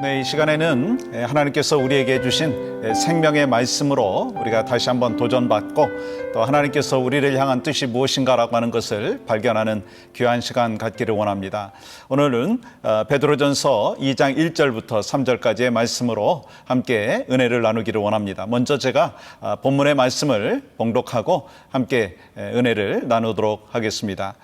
네, 이 시간에는 하나님께서 우리에게 주신 생명의 말씀으로 우리가 다시 한번 도전받고 또 하나님께서 우리를 향한 뜻이 무엇인가라고 하는 것을 발견하는 귀한 시간 갖기를 원합니다. 오늘은 베드로전서 2장 1절부터 3절까지의 말씀으로 함께 은혜를 나누기를 원합니다. 먼저 제가 본문의 말씀을 봉독하고 함께 은혜를 나누도록 하겠습니다.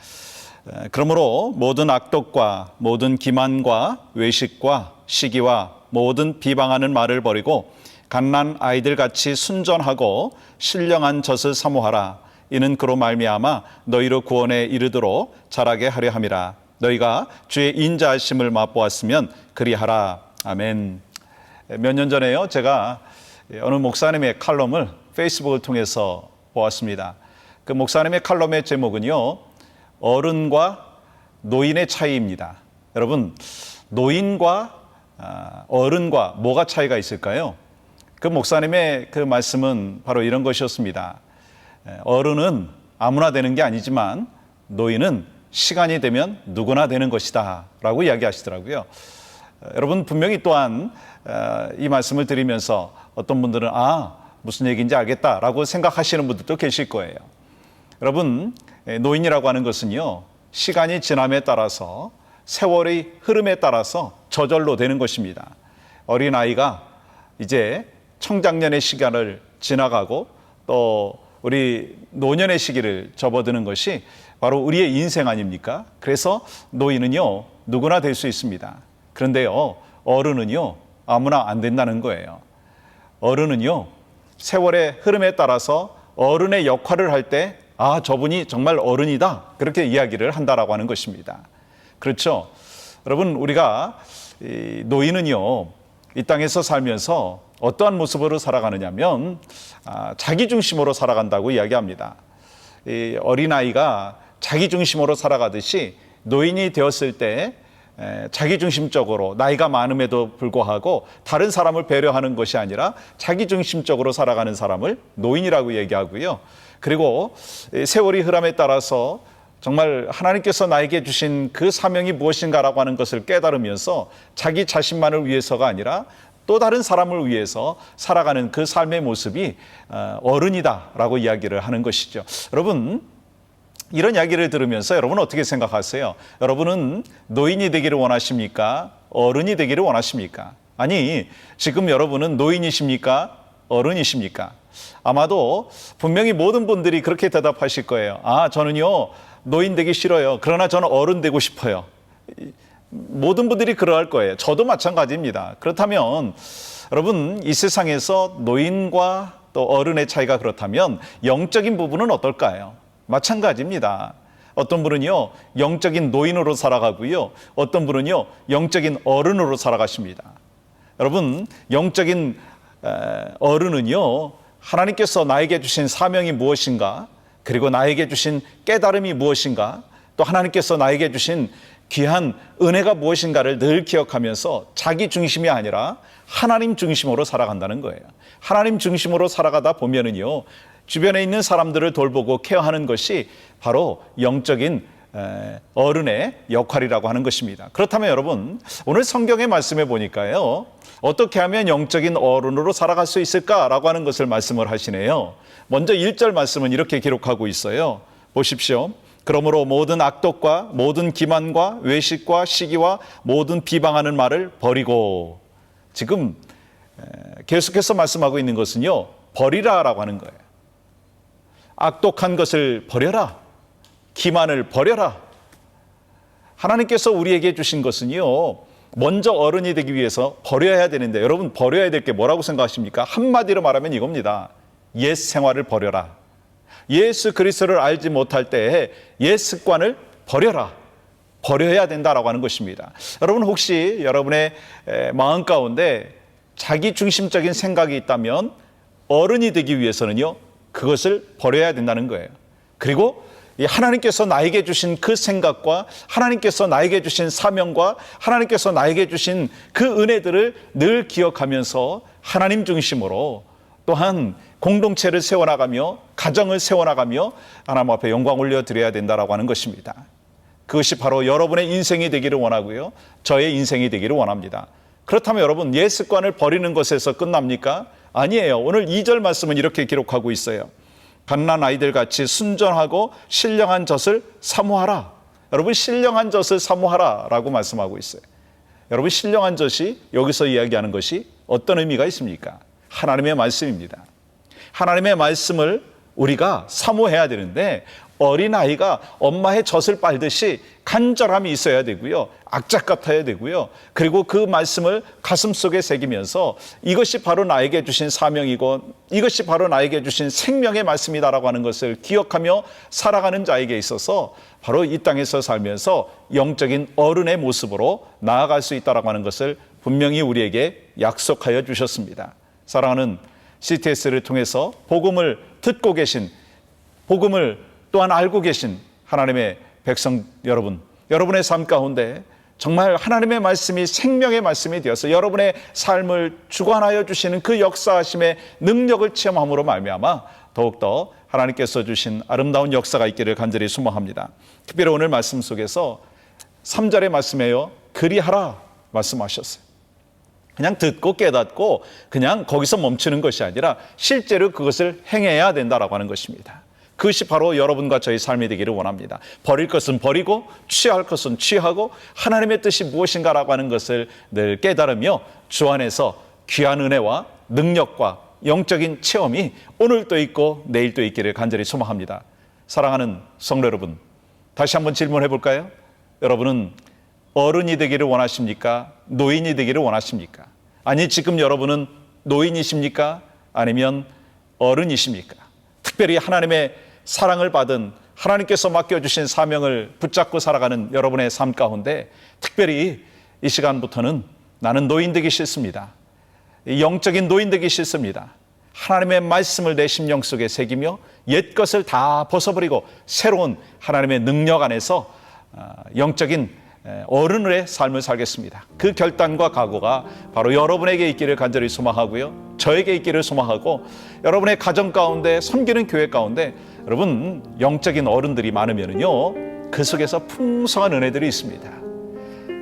그러므로 모든 악독과 모든 기만과 외식과 시기와 모든 비방하는 말을 버리고 갓난 아이들 같이 순전하고 신령한 젖을 사모하라. 이는 그로 말미암아 너희로 구원에 이르도록 자라게 하려 함이라. 너희가 주의 인자하심을 맛보았으면 그리하라. 아멘. 몇 년 전에요, 제가 어느 목사님의 칼럼을 페이스북을 통해서 보았습니다. 그 목사님의 칼럼의 제목은요, 어른과 노인의 차이입니다. 여러분, 노인과 어른과 뭐가 차이가 있을까요? 그 목사님의 그 말씀은 바로 이런 것이었습니다. 어른은 아무나 되는 게 아니지만 노인은 시간이 되면 누구나 되는 것이다 라고 이야기하시더라고요. 여러분, 분명히 또한 이 말씀을 드리면서 어떤 분들은 무슨 얘기인지 알겠다라고 생각하시는 분들도 계실 거예요. 여러분, 노인이라고 하는 것은요, 시간이 지남에 따라서 세월의 흐름에 따라서 저절로 되는 것입니다. 어린아이가 이제 청장년의 시간을 지나가고 또 우리 노년의 시기를 접어드는 것이 바로 우리의 인생 아닙니까? 그래서 노인은요, 누구나 될 수 있습니다. 그런데요, 어른은요, 아무나 안 된다는 거예요. 어른은요, 세월의 흐름에 따라서 어른의 역할을 할 때 저분이 정말 어른이다, 그렇게 이야기를 한다라고 하는 것입니다. 그렇죠. 여러분, 우리가 노인은요, 이 땅에서 살면서 어떠한 모습으로 살아가느냐면 자기 중심으로 살아간다고 이야기합니다. 이 어린아이가 자기 중심으로 살아가듯이 노인이 되었을 때 자기 중심적으로, 나이가 많음에도 불구하고 다른 사람을 배려하는 것이 아니라 자기 중심적으로 살아가는 사람을 노인이라고 얘기하고요. 그리고 세월이 흐름에 따라서 정말 하나님께서 나에게 주신 그 사명이 무엇인가라고 하는 것을 깨달으면서 자기 자신만을 위해서가 아니라 또 다른 사람을 위해서 살아가는 그 삶의 모습이 어른이다라고 이야기를 하는 것이죠. 여러분, 이런 이야기를 들으면서 여러분은 어떻게 생각하세요? 여러분은 노인이 되기를 원하십니까? 어른이 되기를 원하십니까? 아니, 지금 여러분은 노인이십니까? 어른이십니까? 아마도 분명히 모든 분들이 그렇게 대답하실 거예요. 저는요, 노인 되기 싫어요. 그러나 저는 어른 되고 싶어요. 모든 분들이 그러할 거예요. 저도 마찬가지입니다. 그렇다면 여러분, 이 세상에서 노인과 또 어른의 차이가 그렇다면 영적인 부분은 어떨까요? 마찬가지입니다. 어떤 분은요, 영적인 노인으로 살아가고요, 어떤 분은요, 영적인 어른으로 살아가십니다. 여러분, 영적인 어른은요, 하나님께서 나에게 주신 사명이 무엇인가, 그리고 나에게 주신 깨달음이 무엇인가, 또 하나님께서 나에게 주신 귀한 은혜가 무엇인가를 늘 기억하면서 자기 중심이 아니라 하나님 중심으로 살아간다는 거예요. 하나님 중심으로 살아가다 보면은요, 주변에 있는 사람들을 돌보고 케어하는 것이 바로 영적인 어른의 역할이라고 하는 것입니다. 그렇다면 여러분, 오늘 성경의 말씀에 보니까요, 어떻게 하면 영적인 어른으로 살아갈 수 있을까라고 하는 것을 말씀을 하시네요. 먼저 1절 말씀은 이렇게 기록하고 있어요. 보십시오. 그러므로 모든 악독과 모든 기만과 외식과 시기와 모든 비방하는 말을 버리고, 지금 계속해서 말씀하고 있는 것은요, 버리라라고 하는 거예요. 악독한 것을 버려라. 기만을 버려라. 하나님께서 우리에게 주신 것은요, 먼저 어른이 되기 위해서 버려야 되는데, 여러분, 버려야 될 게 뭐라고 생각하십니까? 한마디로 말하면 이겁니다. 옛 생활을 버려라. 예수 그리스도를 알지 못할 때에 옛 습관을 버려라. 버려야 된다라고 하는 것입니다. 여러분, 혹시 여러분의 마음 가운데 자기 중심적인 생각이 있다면 어른이 되기 위해서는요, 그것을 버려야 된다는 거예요. 그리고 하나님께서 나에게 주신 그 생각과 하나님께서 나에게 주신 사명과 하나님께서 나에게 주신 그 은혜들을 늘 기억하면서 하나님 중심으로 또한 공동체를 세워나가며 가정을 세워나가며 하나님 앞에 영광 올려드려야 된다라고 하는 것입니다. 그것이 바로 여러분의 인생이 되기를 원하고요, 저의 인생이 되기를 원합니다. 그렇다면 여러분, 옛 습관을 버리는 것에서 끝납니까? 아니에요. 오늘 2절 말씀은 이렇게 기록하고 있어요. 갓난 아이들 같이 순전하고 신령한 젖을 사모하라. 여러분, 신령한 젖을 사모하라 라고 말씀하고 있어요. 여러분, 신령한 젖이 여기서 이야기하는 것이 어떤 의미가 있습니까? 하나님의 말씀입니다. 하나님의 말씀을 우리가 사모해야 되는데, 어린아이가 엄마의 젖을 빨듯이 간절함이 있어야 되고요. 악착 같아야 되고요. 그리고 그 말씀을 가슴속에 새기면서 이것이 바로 나에게 주신 사명이고 이것이 바로 나에게 주신 생명의 말씀이다라고 하는 것을 기억하며 살아가는 자에게 있어서 바로 이 땅에서 살면서 영적인 어른의 모습으로 나아갈 수 있다라고 하는 것을 분명히 우리에게 약속하여 주셨습니다. 사랑하는 CTS를 통해서 복음을 듣고 계신, 복음을 또한 알고 계신 하나님의 백성 여러분, 여러분의 삶 가운데 정말 하나님의 말씀이 생명의 말씀이 되어서 여러분의 삶을 주관하여 주시는 그 역사하심의 능력을 체험함으로 말미암아 더욱더 하나님께서 주신 아름다운 역사가 있기를 간절히 소망합니다. 특별히 오늘 말씀 속에서 3절의 말씀에요, 그리하라 말씀하셨어요. 그냥 듣고 깨닫고 그냥 거기서 멈추는 것이 아니라 실제로 그것을 행해야 된다라고 하는 것입니다. 그것이 바로 여러분과 저의 삶이 되기를 원합니다. 버릴 것은 버리고 취할 것은 취하고 하나님의 뜻이 무엇인가라고 하는 것을 늘 깨달으며 주 안에서 귀한 은혜와 능력과 영적인 체험이 오늘도 있고 내일도 있기를 간절히 소망합니다. 사랑하는 성도 여러분, 다시 한번 질문해 볼까요? 여러분은 어른이 되기를 원하십니까? 노인이 되기를 원하십니까? 아니, 지금 여러분은 노인이십니까? 아니면 어른이십니까? 특별히 하나님의 사랑을 받은, 하나님께서 맡겨주신 사명을 붙잡고 살아가는 여러분의 삶 가운데 특별히 이 시간부터는 나는 노인 되기 싫습니다. 영적인 노인 되기 싫습니다. 하나님의 말씀을 내 심령 속에 새기며 옛 것을 다 벗어버리고 새로운 하나님의 능력 안에서 영적인 어른의 삶을 살겠습니다. 그 결단과 각오가 바로 여러분에게 있기를 간절히 소망하고요, 저에게 있기를 소망하고, 여러분의 가정 가운데, 섬기는 교회 가운데 여러분 영적인 어른들이 많으면요, 그 속에서 풍성한 은혜들이 있습니다.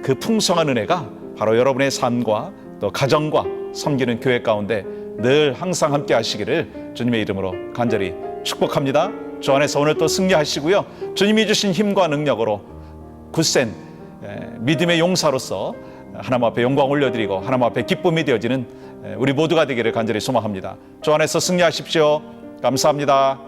그 풍성한 은혜가 바로 여러분의 삶과 또 가정과 섬기는 교회 가운데 늘 항상 함께 하시기를 주님의 이름으로 간절히 축복합니다. 주 안에서 오늘 또 승리하시고요, 주님이 주신 힘과 능력으로 굳센 믿음의 용사로서 하나님 앞에 영광 올려드리고 하나님 앞에 기쁨이 되어지는 우리 모두가 되기를 간절히 소망합니다. 주 안에서 승리하십시오. 감사합니다.